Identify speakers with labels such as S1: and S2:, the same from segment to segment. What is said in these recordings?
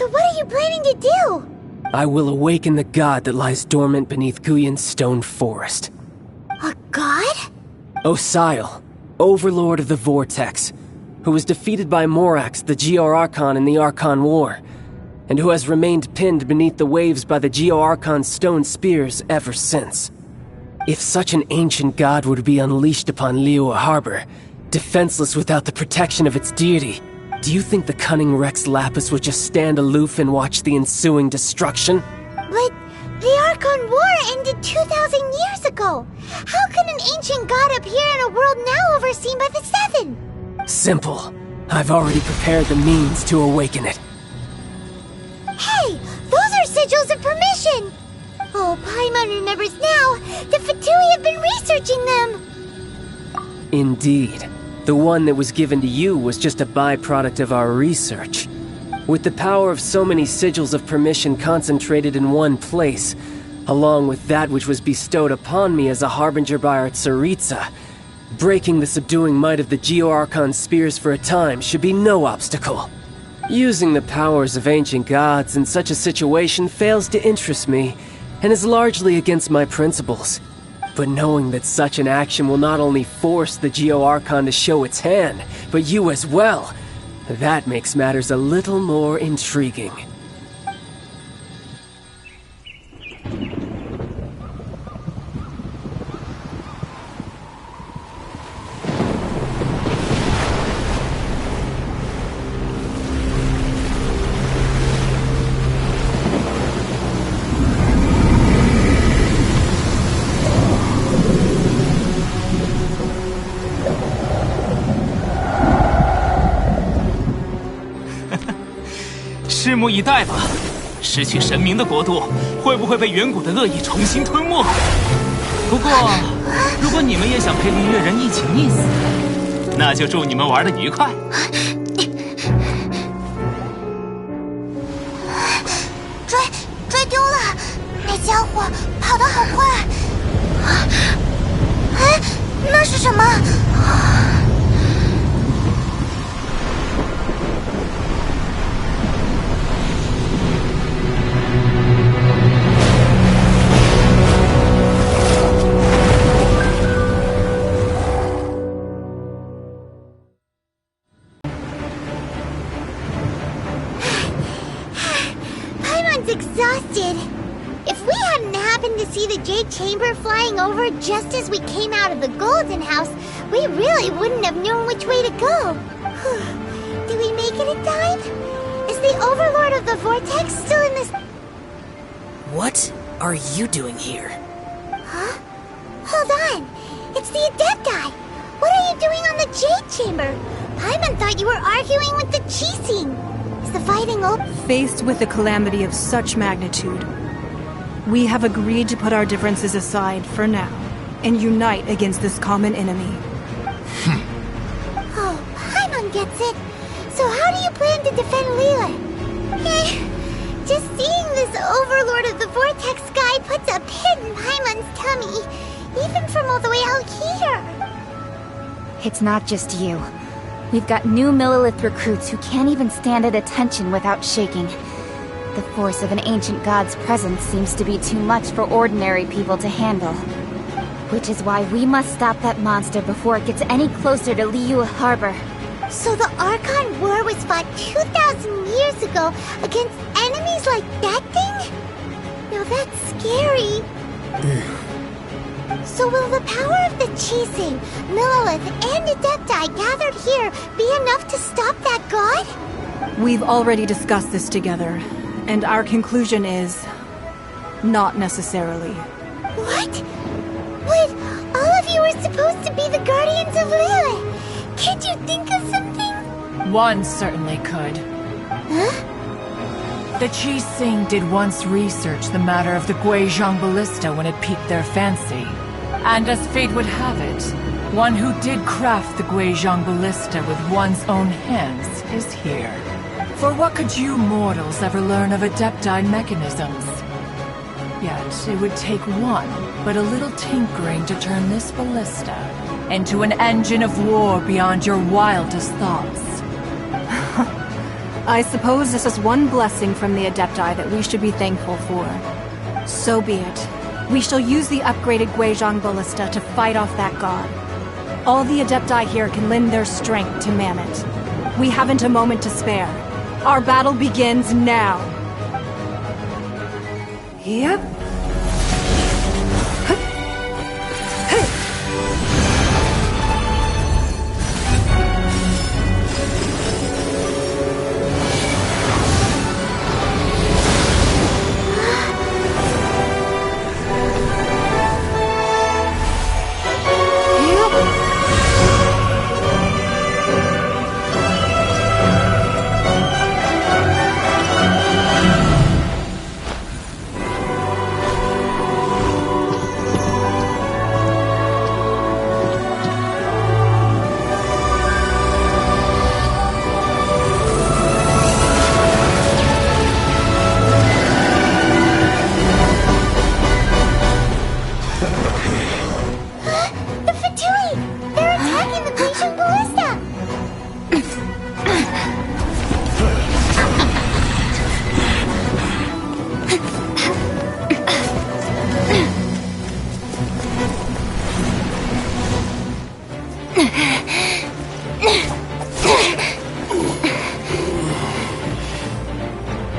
S1: So what are you planning to do?
S2: I will awaken the god that lies dormant beneath Guyun's stone forest.
S1: A god?
S2: Osial, overlord of the Vortex, who was defeated by Morax, the Geo-Archon in the Archon War, and who has remained pinned beneath the waves by the Geo-Archon's stone spears ever since. If such an ancient god would be unleashed upon Liyue Harbor, defenseless without the protection of its deity, do you think the cunning Rex Lapis would just stand aloof and watch the ensuing destruction?
S1: But the Archon War ended 2,000 years ago. How can an ancient god appear in a world now overseen by the Seven?
S2: Simple. I've already prepared the means to awaken it.
S1: Hey! Those are sigils of permission! Oh, Paimon remembers now! The Fatui have been researching them!
S2: Indeed. The one that was given to you was just a byproduct of our research. With the power of so many sigils of permission concentrated in one place, along with that which was bestowed upon me as a harbinger by our Tsaritsa, breaking the subduing might of the Geo-Archon spears for a time should be no obstacle. Using the powers of ancient gods in such a situation fails to interest me, and is largely against my principles. But knowing that such an action will not only force the Geo-Archon to show its hand, but you as well, that makes matters a little more intriguing.
S3: 拭目以待吧，失去神明的国度会不会被远古的恶意重新吞没？不过，如果你们也想陪璃月人一起溺死，那就祝你们玩得愉快。
S1: 追丢了，那家伙跑得好快！哎，那是什么？Exhausted. If we hadn't happened to see the Jade Chamber flying over just as we came out of the Golden House, we really wouldn't have known which way to go. Did we make it in time? Is the Overlord of the Vortex still in this...
S4: What are you doing here?
S1: Huh? Hold on. It's the Adepti. What are you doing on the Jade Chamber? Paimon thought you were arguing with the Chising. Is the fighting over?
S5: Faced with a calamity of such magnitude, we have agreed to put our differences aside for now and unite against this common enemy.
S1: Oh, Paimon gets it. So how do you plan to defend Liyue? Just seeing this Overlord of the Vortex guy puts a pit in Paimon's tummy, even from all the way out here.
S6: It's not just you. We've got new Millelith recruits who can't even stand at attention without shaking. The force of an ancient god's presence seems to be too much for ordinary people to handle. Which is why we must stop that monster before it gets any closer to Liyue Harbor.
S1: So the Archon War was fought 2,000 years ago against enemies like that thing? Now that's scary. So will the power of the Chising, Millelith, and Adepti gathered here be enough to stop that god?
S5: We've already discussed this together, and our conclusion is... not necessarily.
S1: What? But all of you were supposed to be the guardians of Liyue. Can't you think of something?
S7: One certainly could.
S1: Huh?
S7: The Chising did once research the matter of the Guizhong ballista when it piqued their fancy. And as fate would have it, one who did craft the Guizhong ballista with one's own hands is here. For what could you mortals ever learn of Adepti mechanisms? Yet it would take one, but a little tinkering to turn this ballista into an engine of war beyond your wildest thoughts.
S5: I suppose this is one blessing from the Adepti that we should be thankful for. So be it. We shall use the upgraded Guizhong Ballista to fight off that god. All the Adepti here can lend their strength to man it. We haven't a moment to spare. Our battle begins now. Yep.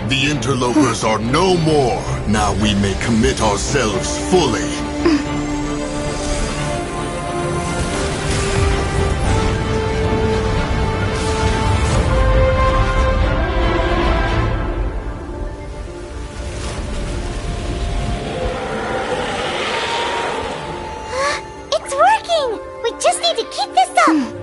S8: The interlopers are no more. Now we may commit ourselves fully.
S1: It's working! We just need to keep this up!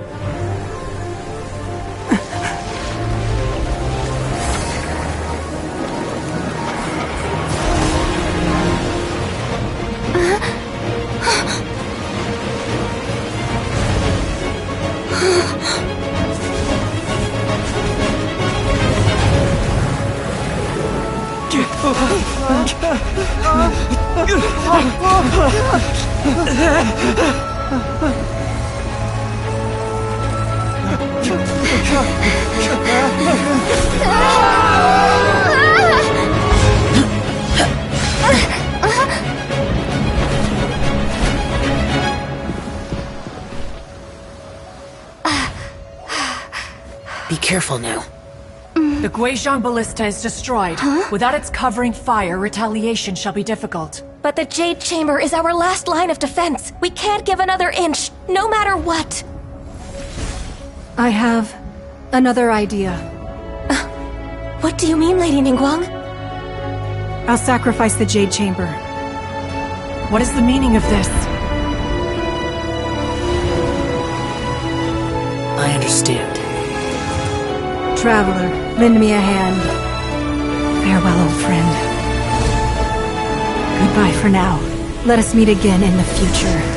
S4: Be careful now.
S7: The Guizhong Ballista is destroyed. Without its covering fire, retaliation shall be difficult.
S9: But the Jade Chamber is our last line of defense. We can't give another inch, no matter what.
S5: I have another idea.
S9: What do you mean, Lady Ningguang?
S5: I'll sacrifice the Jade Chamber.
S7: What is the meaning of this?
S4: I understand.
S5: Traveler, lend me a hand. Farewell, old friend. Goodbye for now. Let us meet again in the future.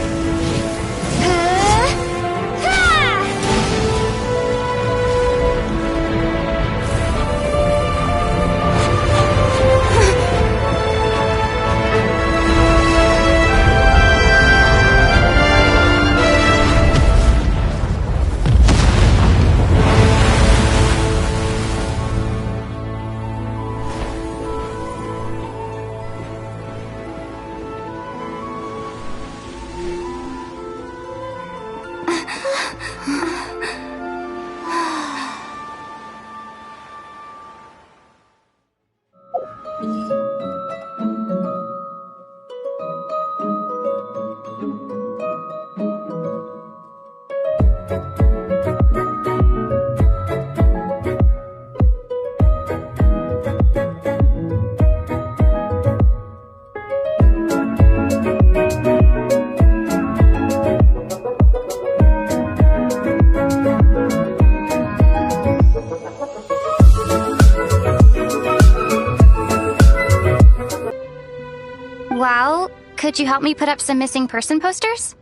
S6: Well, could you help me put up some missing person posters?